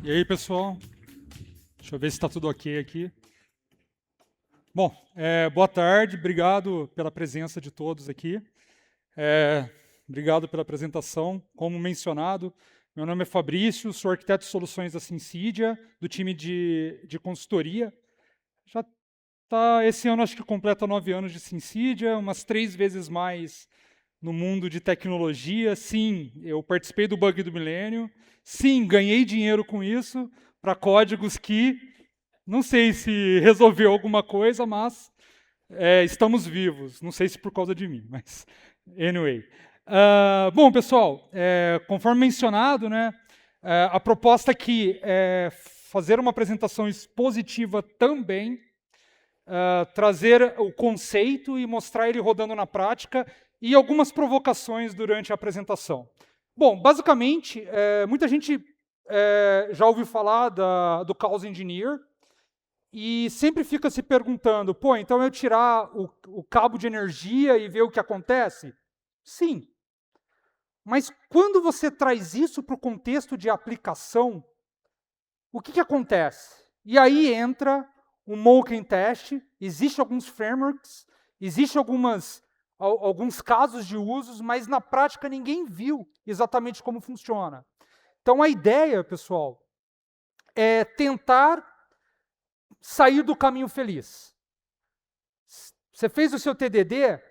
E aí, pessoal? Deixa eu ver se está tudo ok aqui. Bom, boa tarde, obrigado pela presença de todos aqui. Obrigado pela apresentação. Como mencionado, meu nome é Fabrício, sou arquiteto de soluções da Sinsidia, do time de consultoria. Já está, esse ano acho que completa 9 anos de Sinsidia, umas 3 vezes mais no mundo de tecnologia. Sim, eu participei do Bug do Milênio. Sim, ganhei dinheiro com isso para códigos que não sei se resolveu alguma coisa, mas estamos vivos. Não sei se por causa de mim, mas anyway. Bom, pessoal, conforme mencionado, né, a proposta aqui é fazer uma apresentação expositiva também, trazer o conceito e mostrar ele rodando na prática e algumas provocações durante a apresentação. Bom, basicamente, muita gente já ouviu falar do Chaos Engineer, e sempre fica se perguntando, pô, então eu tirar o cabo de energia e ver o que acontece? Sim. Mas quando você traz isso para o contexto de aplicação, o que acontece? E aí entra o Moken Test, existem alguns frameworks, existem alguns casos de usos, mas na prática ninguém viu exatamente como funciona. Então a ideia, pessoal, é tentar sair do caminho feliz. Você fez o seu TDD?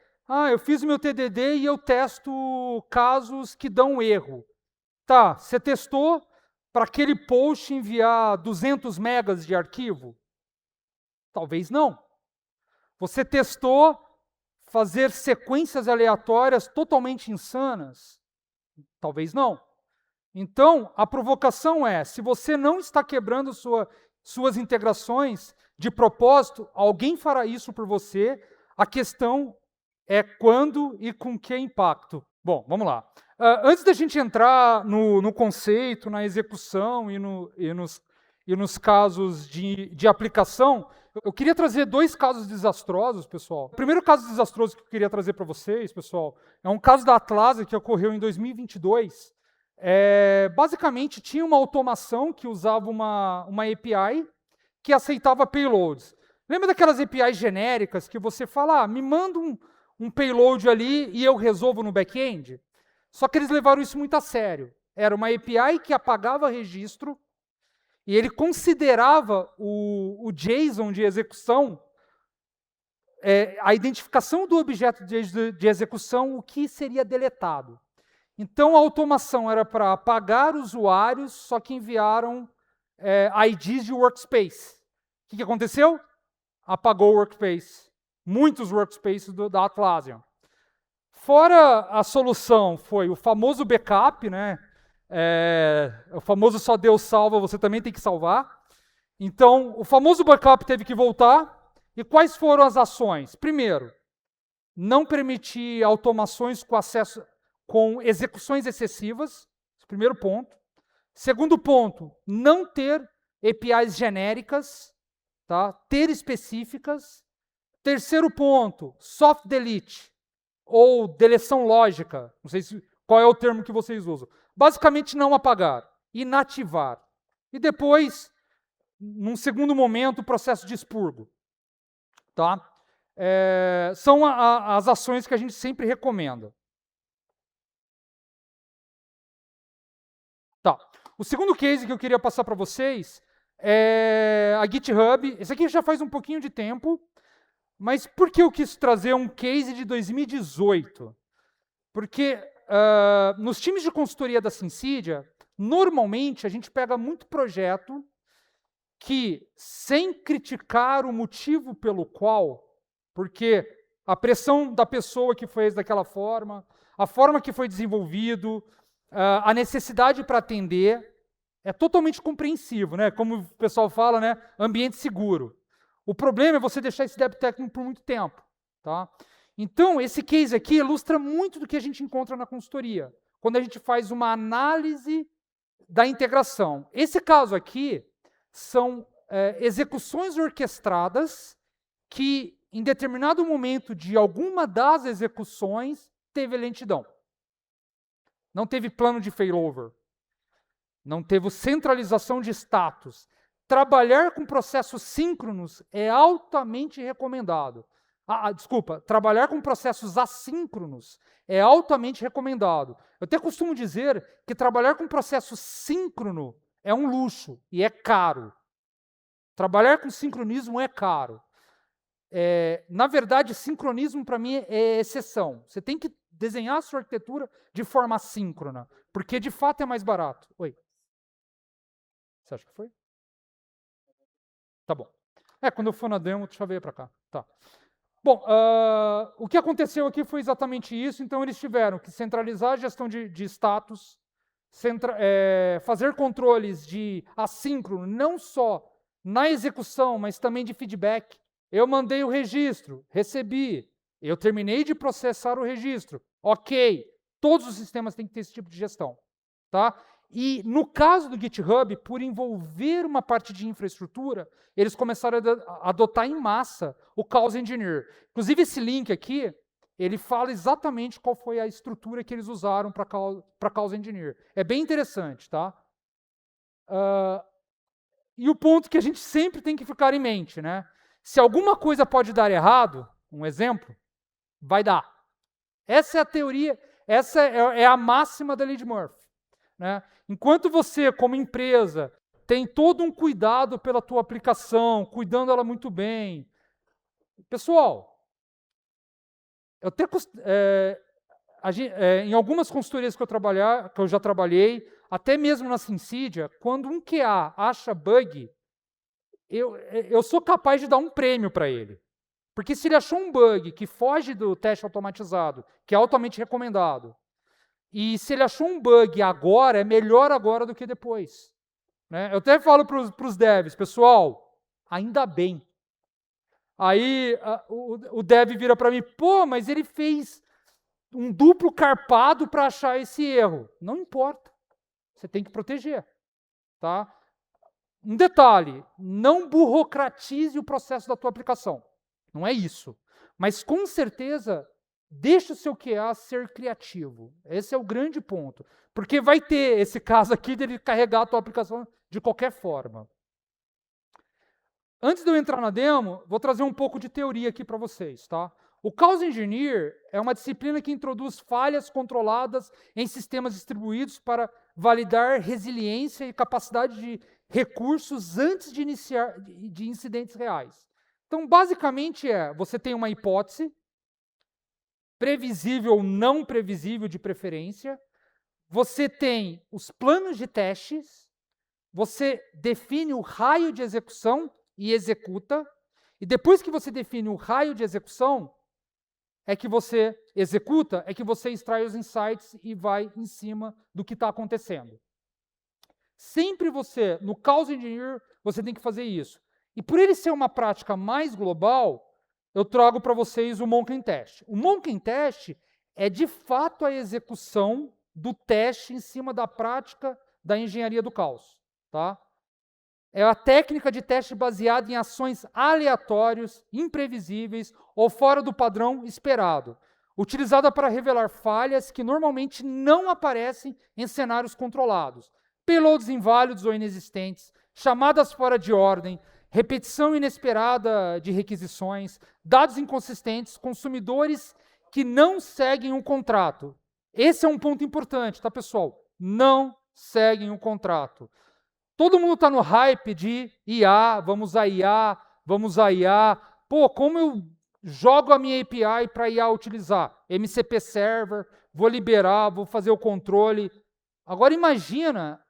Eu fiz o meu TDD e eu testo casos que dão erro. Tá, você testou para aquele post enviar 200 megas de arquivo? Talvez não. Você testou fazer sequências aleatórias totalmente insanas? Talvez não. Então, a provocação é, se você não está quebrando suas integrações de propósito, alguém fará isso por você. A questão é quando e com que impacto. Bom, vamos lá. Antes da gente entrar no conceito, na execução e nos casos de aplicação, eu queria trazer 2 casos desastrosos, pessoal. O primeiro caso desastroso que eu queria trazer para vocês, pessoal, é um caso da Atlassian que ocorreu em 2022. Basicamente, tinha uma automação que usava uma API que aceitava payloads. Lembra daquelas APIs genéricas que você fala, me manda um payload ali e eu resolvo no back-end? Só que eles levaram isso muito a sério. Era uma API que apagava registro e ele considerava o JSON de execução, a identificação do objeto de execução, o que seria deletado. Então, a automação era para apagar usuários, só que enviaram IDs de workspace. O que aconteceu? Apagou o workspace. Muitos workspaces da Atlassian. Fora a solução foi o famoso backup, né? O famoso só Deus salva, você também tem que salvar. Então, o famoso backup teve que voltar. E quais foram as ações? Primeiro, não permitir automações com execuções excessivas. Primeiro ponto. Segundo ponto, não ter APIs genéricas, tá? Ter específicas. Terceiro ponto, soft delete, ou deleção lógica. Não sei qual é o termo que vocês usam. Basicamente, não apagar, inativar. E depois, num segundo momento, o processo de expurgo. Tá? São as ações que a gente sempre recomenda. Tá. O segundo case que eu queria passar para vocês é a GitHub. Esse aqui já faz um pouquinho de tempo, mas por que eu quis trazer um case de 2018? Porque nos times de consultoria da Sinsidia, normalmente a gente pega muito projeto que, sem criticar o motivo pelo qual, porque a pressão da pessoa que fez daquela forma, a forma que foi desenvolvido, a necessidade para atender, é totalmente compreensivo, né? Como o pessoal fala, né? Ambiente seguro. O problema é você deixar esse débito técnico por muito tempo. Tá? Então, esse case aqui ilustra muito do que a gente encontra na consultoria, quando a gente faz uma análise da integração. Esse caso aqui são execuções orquestradas que, em determinado momento de alguma das execuções, teve lentidão. Não teve plano de failover. Não teve centralização de status. Trabalhar com processos síncronos é altamente recomendado. Desculpa, trabalhar com processos assíncronos é altamente recomendado. Eu até costumo dizer que trabalhar com processo síncrono é um luxo e é caro. Trabalhar com sincronismo é caro. Na verdade, sincronismo para mim é exceção. Você tem que desenhar a sua arquitetura de forma assíncrona, porque de fato é mais barato. Oi. Você acha que foi? Tá bom. Quando eu for na demo, deixa eu ver para cá. Tá. Bom, o que aconteceu aqui foi exatamente isso. Então, eles tiveram que centralizar a gestão de status, fazer controles de assíncrono, não só na execução, mas também de feedback. Eu mandei o registro, recebi, eu terminei de processar o registro. Ok, todos os sistemas têm que ter esse tipo de gestão. Tá? E no caso do GitHub, por envolver uma parte de infraestrutura, eles começaram a adotar em massa o Chaos Engineer. Inclusive, esse link aqui, ele fala exatamente qual foi a estrutura que eles usaram para Chaos Engineer. É bem interessante, tá? E o ponto que a gente sempre tem que ficar em mente, né? Se alguma coisa pode dar errado, um exemplo, vai dar. Essa é a teoria, essa é a máxima da lei de Murphy. Né? Enquanto você, como empresa, tem todo um cuidado pela tua aplicação, cuidando ela muito bem. Pessoal, em algumas consultorias que eu já trabalhei, até mesmo na Synsidia, quando um QA acha bug, eu sou capaz de dar um prêmio para ele. Porque se ele achou um bug que foge do teste automatizado, que é altamente recomendado, e se ele achou um bug agora, é melhor agora do que depois. Né? Eu até falo para os devs, pessoal, ainda bem. Aí o dev vira para mim, pô, mas ele fez um duplo carpado para achar esse erro. Não importa, você tem que proteger. Tá? Um detalhe, não burocratize o processo da tua aplicação. Não é isso. Mas com certeza, deixa o seu QA ser criativo. Esse é o grande ponto. Porque vai ter esse caso aqui de ele carregar a tua aplicação de qualquer forma. Antes de eu entrar na demo, vou trazer um pouco de teoria aqui para vocês. Tá? O Chaos Engineer é uma disciplina que introduz falhas controladas em sistemas distribuídos para validar resiliência e capacidade de recursos antes de incidentes reais. Então, basicamente você tem uma hipótese, previsível ou não previsível de preferência, você tem os planos de testes, você define o raio de execução e executa, e depois que você define o raio de execução, é que você executa, é que você extrai os insights e vai em cima do que está acontecendo. Sempre no Chaos Engineer, você tem que fazer isso. E por ele ser uma prática mais global, eu trago para vocês o Monken Test. O Monken Test é, de fato, a execução do teste em cima da prática da engenharia do caos. Tá? É a técnica de teste baseada em ações aleatórias, imprevisíveis ou fora do padrão esperado, utilizada para revelar falhas que normalmente não aparecem em cenários controlados, payloads inválidos ou inexistentes, chamadas fora de ordem, repetição inesperada de requisições, dados inconsistentes, consumidores que não seguem um contrato. Esse é um ponto importante, tá, pessoal? Não seguem um contrato. Todo mundo está no hype de IA, vamos usar IA, vamos usar IA. Pô, como eu jogo a minha API para IA utilizar? MCP Server, vou liberar, vou fazer o controle. Agora imagina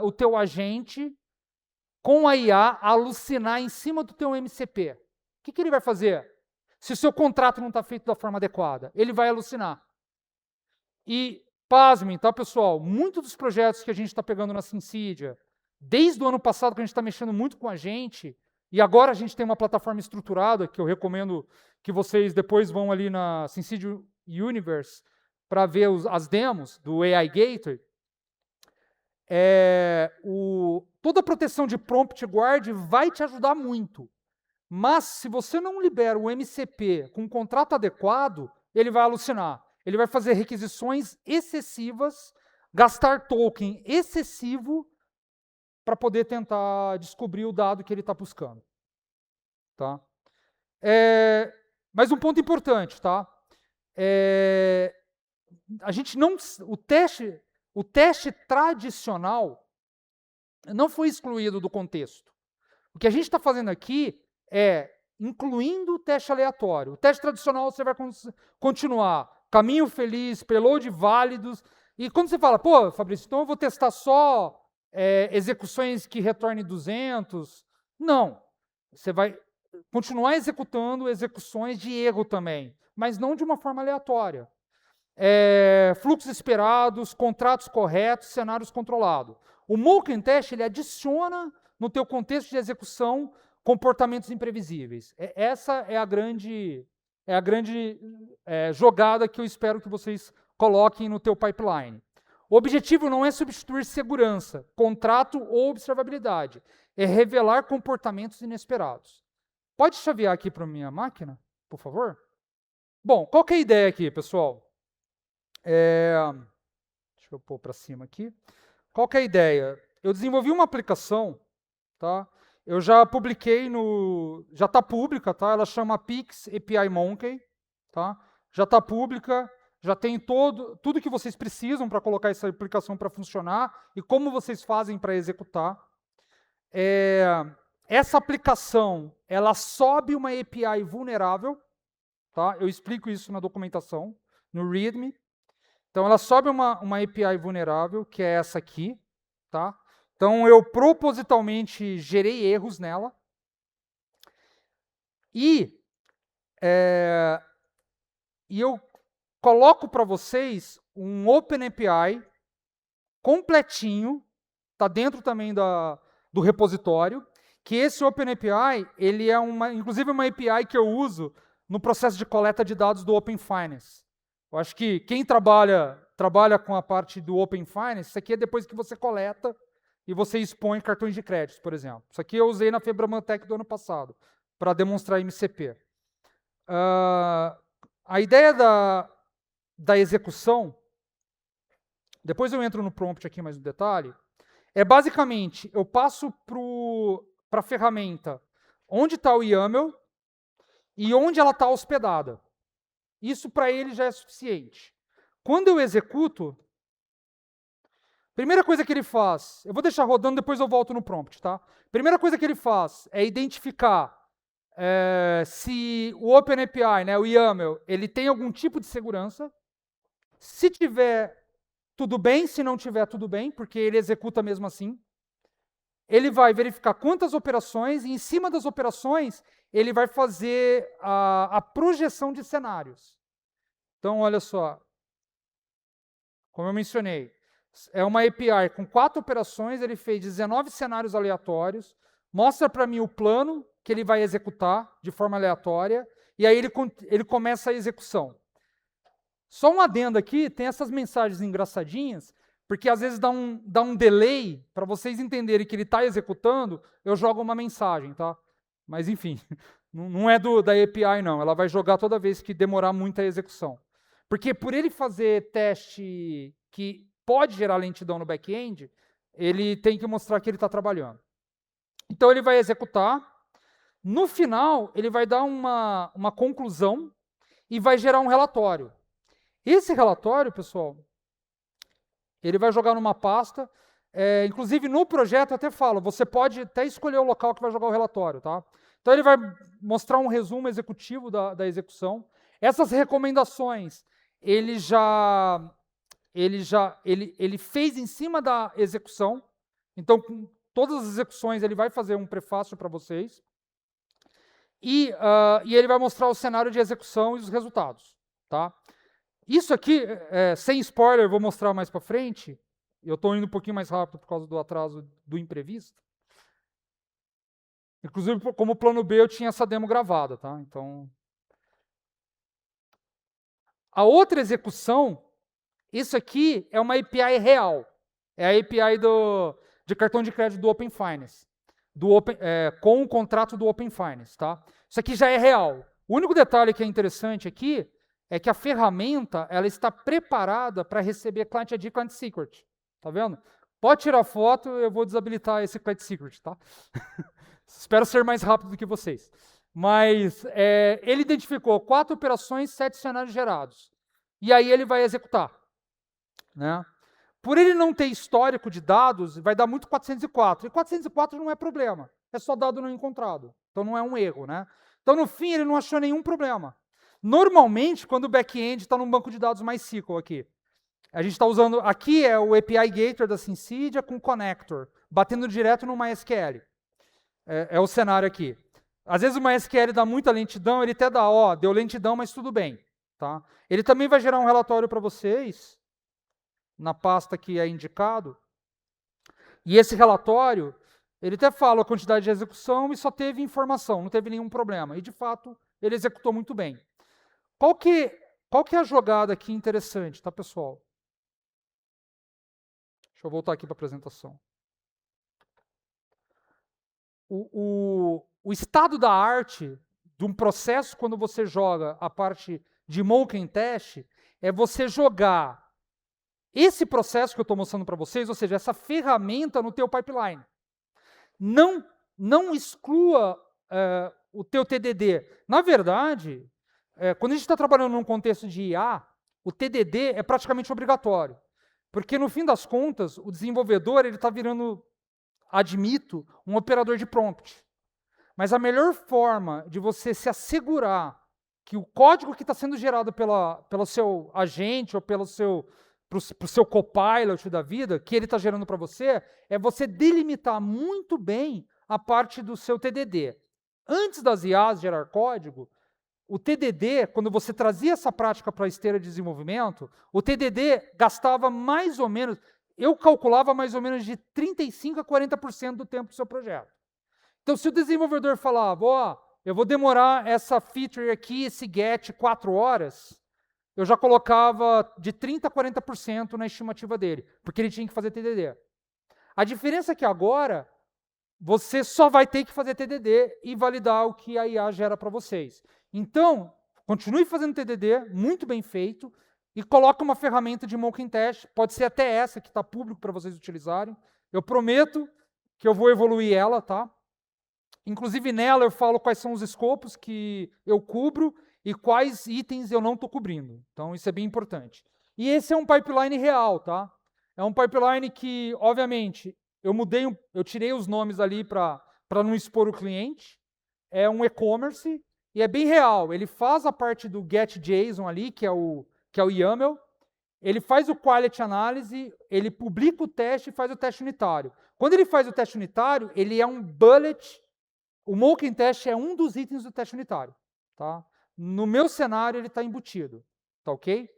o teu agente com a IA alucinar em cima do teu MCP. O que ele vai fazer? Se o seu contrato não está feito da forma adequada, ele vai alucinar. E, pasmem, tá, pessoal? Muitos dos projetos que a gente está pegando na Synsidia, desde o ano passado que a gente está mexendo muito com a gente, e agora a gente tem uma plataforma estruturada, que eu recomendo que vocês depois vão ali na Synsidia Universe para ver as demos do AI Gateway. Toda a proteção de prompt guard vai te ajudar muito. Mas, se você não libera o MCP com um contrato adequado, ele vai alucinar. Ele vai fazer requisições excessivas, gastar token excessivo para poder tentar descobrir o dado que ele está buscando. Tá? Mas um ponto importante, tá? A gente não, o teste tradicional não foi excluído do contexto. O que a gente está fazendo aqui é incluindo o teste aleatório. O teste tradicional você vai continuar caminho feliz, payload válidos. E quando você fala, pô, Fabrício, então eu vou testar só execuções que retornem 200. Não. Você vai continuar executando execuções de erro também, mas não de uma forma aleatória. Fluxos esperados, contratos corretos, cenários controlados. O Moken Test ele adiciona no teu contexto de execução comportamentos imprevisíveis. Essa é a grande jogada que eu espero que vocês coloquem no teu pipeline. O objetivo não é substituir segurança, contrato ou observabilidade. É revelar comportamentos inesperados. Pode chavear aqui para a minha máquina, por favor? Bom, qual que é a ideia aqui, pessoal? Deixa eu pôr para cima aqui. Qual que é a ideia? Eu desenvolvi uma aplicação, tá? Eu já publiquei já está pública, tá? Ela chama Pix API Monkey, tá? Já está pública, já tem tudo que vocês precisam para colocar essa aplicação para funcionar e como vocês fazem para executar. Essa aplicação, ela sobe uma API vulnerável, tá? Eu explico isso na documentação, no README. Então, ela sobe uma API vulnerável, que é essa aqui, tá? Então, eu propositalmente gerei erros nela. E eu coloco para vocês um OpenAPI completinho, está dentro também do repositório, que esse OpenAPI, ele é inclusive uma API que eu uso no processo de coleta de dados do Open Finance. Eu acho que quem trabalha com a parte do Open Finance, isso aqui é depois que você coleta e você expõe cartões de crédito, por exemplo. Isso aqui eu usei na Febramantec do ano passado, para demonstrar MCP. A ideia da execução, depois eu entro no prompt aqui mais no detalhe, é basicamente, eu passo para a ferramenta onde está o YAML e onde ela está hospedada. Isso para ele já é suficiente. Quando eu executo, primeira coisa que ele faz, eu vou deixar rodando, depois eu volto no prompt, tá? Primeira coisa que ele faz é identificar se o OpenAPI, né, o YAML, ele tem algum tipo de segurança. Se tiver, tudo bem. Se não tiver, tudo bem, porque ele executa mesmo assim. Ele vai verificar quantas operações, e em cima das operações, ele vai fazer a projeção de cenários. Então, olha só. Como eu mencionei, é uma API com 4 operações, ele fez 19 cenários aleatórios, mostra para mim o plano que ele vai executar de forma aleatória, e aí ele começa a execução. Só um adendo aqui, tem essas mensagens engraçadinhas, porque às vezes dá um delay, para vocês entenderem que ele está executando, eu jogo uma mensagem, tá? Mas enfim, não é da API não, ela vai jogar toda vez que demorar muito a execução. Porque por ele fazer teste que pode gerar lentidão no back-end, ele tem que mostrar que ele está trabalhando. Então ele vai executar, no final ele vai dar uma conclusão e vai gerar um relatório. Esse relatório, pessoal, ele vai jogar numa pasta, inclusive no projeto eu até falo, você pode até escolher o local que vai jogar o relatório, tá? Então ele vai mostrar um resumo executivo da execução. Essas recomendações, ele fez em cima da execução, então com todas as execuções ele vai fazer um prefácio para vocês, e ele vai mostrar o cenário de execução e os resultados, tá? Isso aqui, sem spoiler, vou mostrar mais para frente. Eu estou indo um pouquinho mais rápido por causa do atraso do imprevisto. Inclusive, como plano B, eu tinha essa demo gravada, tá? Então, a outra execução, isso aqui é uma API real. É a API de cartão de crédito do Open Finance, com o contrato do Open Finance, tá? Isso aqui já é real. O único detalhe que é interessante aqui é que a ferramenta ela está preparada para receber Client ID e Client Secret. Tá vendo? Pode tirar foto, eu vou desabilitar esse Client Secret, tá? Espero ser mais rápido do que vocês. Mas ele identificou 4 operações, 7 cenários gerados. E aí ele vai executar. Né? Por ele não ter histórico de dados, vai dar muito 404. E 404 não é problema. É só dado não encontrado. Então não é um erro. Né? Então, no fim, ele não achou nenhum problema. Normalmente, quando o back-end está num banco de dados MySQL aqui, a gente está usando, aqui é o API Gateway da Syncydia com connector, batendo direto no MySQL. É o cenário aqui. Às vezes o MySQL dá muita lentidão, ele até dá, deu lentidão, mas tudo bem. Tá? Ele também vai gerar um relatório para vocês, na pasta que é indicado. E esse relatório, ele até fala a quantidade de execução e só teve informação, não teve nenhum problema. E, de fato, ele executou muito bem. Qual que é a jogada aqui interessante, tá, pessoal? Deixa eu voltar aqui para a apresentação. O estado da arte de um processo, quando você joga a parte de Moken Test, é você jogar esse processo que eu estou mostrando para vocês, ou seja, essa ferramenta no teu pipeline. Não exclua o teu TDD. Na verdade, quando a gente está trabalhando num contexto de IA, o TDD é praticamente obrigatório. Porque, no fim das contas, o desenvolvedor está virando, admito, um operador de prompt. Mas a melhor forma de você se assegurar que o código que está sendo gerado pelo seu agente ou pro seu copilot da vida, que ele está gerando para você, é você delimitar muito bem a parte do seu TDD. Antes das IAs gerar código, o TDD, quando você trazia essa prática para a esteira de desenvolvimento, o TDD gastava mais ou menos, eu calculava mais ou menos de 35% a 40% do tempo do seu projeto. Então, se o desenvolvedor falava, eu vou demorar essa feature aqui, esse get 4 horas, eu já colocava de 30% a 40% na estimativa dele, porque ele tinha que fazer TDD. A diferença é que agora, você só vai ter que fazer TDD e validar o que a IA gera para vocês. Então, continue fazendo TDD, muito bem feito, e coloque uma ferramenta de Moken Test, pode ser até essa que está público para vocês utilizarem. Eu prometo que eu vou evoluir ela, tá? Inclusive nela eu falo quais são os escopos que eu cubro e quais itens eu não estou cobrindo. Então isso é bem importante. E esse é um pipeline real, tá? É um pipeline que, obviamente, eu tirei os nomes ali para não expor o cliente. É um e-commerce e é bem real. Ele faz a parte do get.json ali, que é o YAML. Ele faz o quality analysis, ele publica o teste e faz o teste unitário. Quando ele faz o teste unitário, ele é um bullet. O Moken Test é um dos itens do teste unitário. Tá? No meu cenário, ele está embutido. Tá ok?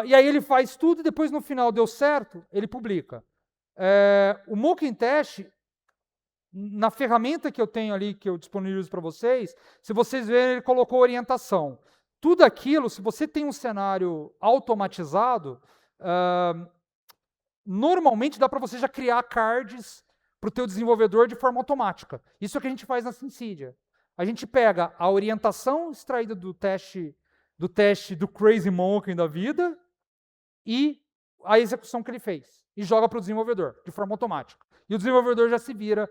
E aí ele faz tudo e depois, no final, deu certo, ele publica. O Moken Test, na ferramenta que eu tenho ali, que eu disponibilizo para vocês, se vocês verem, ele colocou orientação. Tudo aquilo, se você tem um cenário automatizado, normalmente dá para você já criar cards para o teu desenvolvedor de forma automática. Isso é o que a gente faz na Syncydia. A gente pega a orientação extraída do teste do Crazy Monkey da vida e a execução que ele fez. E joga para o desenvolvedor, de forma automática. E o desenvolvedor já se vira,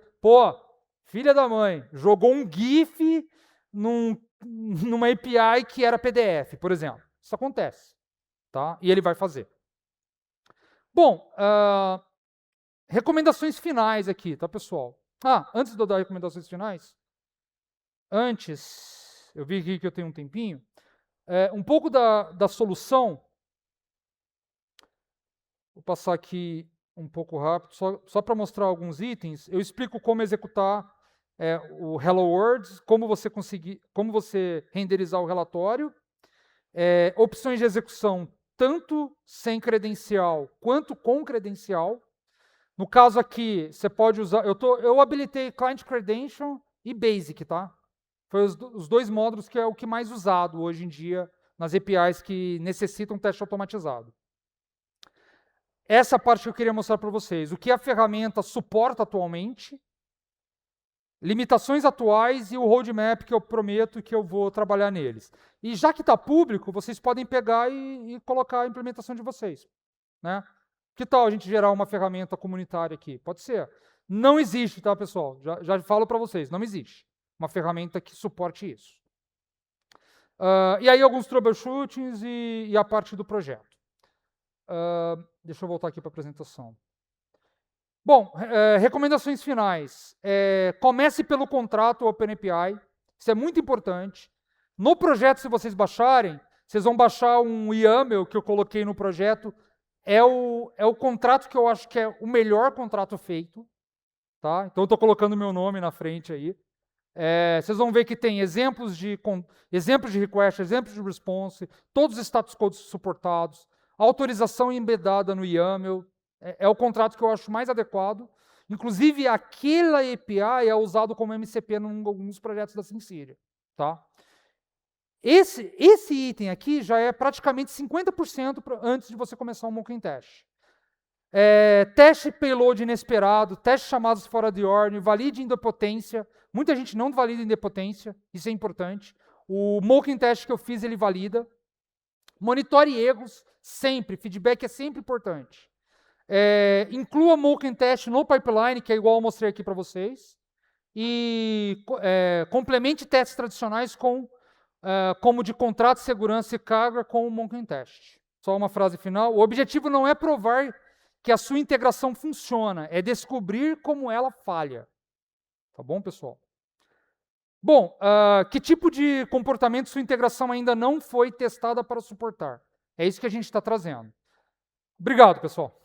filha da mãe, jogou um GIF numa API que era PDF, por exemplo. Isso acontece. Tá? E ele vai fazer. Bom, recomendações finais aqui, tá, pessoal? Antes de eu dar recomendações finais, eu vi aqui que eu tenho um tempinho, um pouco da solução, vou passar aqui um pouco rápido, só para mostrar alguns itens, eu explico como executar o Hello World, como você renderizar o relatório, opções de execução, tanto sem credencial quanto com credencial. No caso aqui, você pode usar... Eu habilitei Client Credential e Basic, tá? Foi os dois módulos que é o que mais usado hoje em dia nas APIs que necessitam teste automatizado. Essa parte que eu queria mostrar para vocês. O que a ferramenta suporta atualmente, limitações atuais e o roadmap que eu prometo que eu vou trabalhar neles. E já que está público, vocês podem pegar e colocar a implementação de vocês. Né? Que tal a gente gerar uma ferramenta comunitária aqui? Pode ser. Não existe, tá, pessoal? Já falo para vocês, não existe uma ferramenta que suporte isso. E aí alguns troubleshootings e a parte do projeto. Deixa eu voltar aqui para a apresentação. Bom, recomendações finais. Comece pelo contrato OpenAPI, isso é muito importante. No projeto, se vocês baixarem, vocês vão baixar um YAML que eu coloquei no projeto. É o contrato que eu acho que é o melhor contrato feito. Tá? Então, eu estou colocando meu nome na frente aí. Vocês vão ver que tem exemplos de request, exemplos de response, todos os status codes suportados, autorização embedada no YAML. É o contrato que eu acho mais adequado. Inclusive, aquela API é usado como MCP em alguns projetos da SimCity. Tá? Esse item aqui já é praticamente 50% antes de você começar um mocking test. Teste payload inesperado, teste chamados fora de ordem, valide indepotência. Muita gente não valida indepotência, isso é importante. O mocking test que eu fiz, ele valida. Monitore erros sempre, feedback é sempre importante. Inclua mocking test no pipeline, que é igual eu mostrei aqui para vocês. E complemente testes tradicionais como de contrato, segurança e carga com o mocking test. Só uma frase final. O objetivo não é provar que a sua integração funciona, é descobrir como ela falha. Tá bom, pessoal? Bom, que tipo de comportamento sua integração ainda não foi testada para suportar? É isso que a gente está trazendo. Obrigado, pessoal.